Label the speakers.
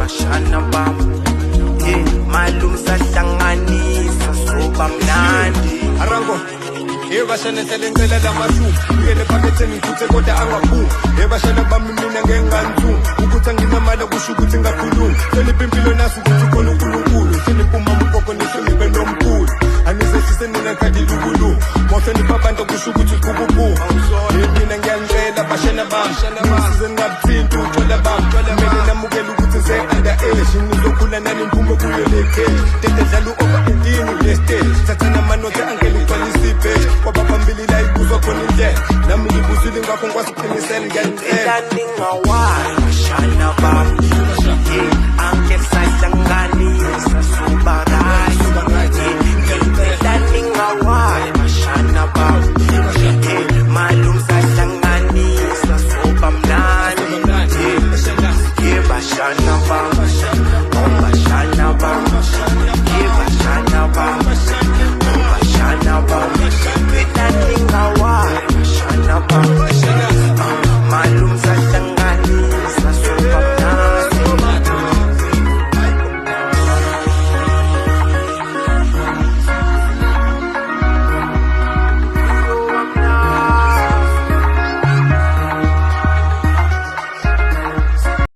Speaker 1: bashana bam malum sahlanganisa soba mnandi
Speaker 2: Arango bashana selentsela lamashu ngene phaketheni ngikuthe kodwa angaphumi bashana bami mina ngenganzu ukuthi anginamali kusho ukuthi ngakhulumi seliphi impilo naso ukuthi khona uNkulunkulu seliphi umamukoko nihloniphe nomkhulu anizehlise nina khadi lukulu mohlonipha abantu kusho ukuthi uqububu mina ngiyanicela bashana bami size ngabuthinta uthola bami kumele namukele ukuthi ngize-under age nizokhula nani mphume kuyo lekhe tete dlala u-over 18 lestage thathana amanothe angele ugcwalisa ibheji kwaba phambili la ibuzwa khona indlela nami ngibuzile ngakho ngikwasiqinisela ngiyanicela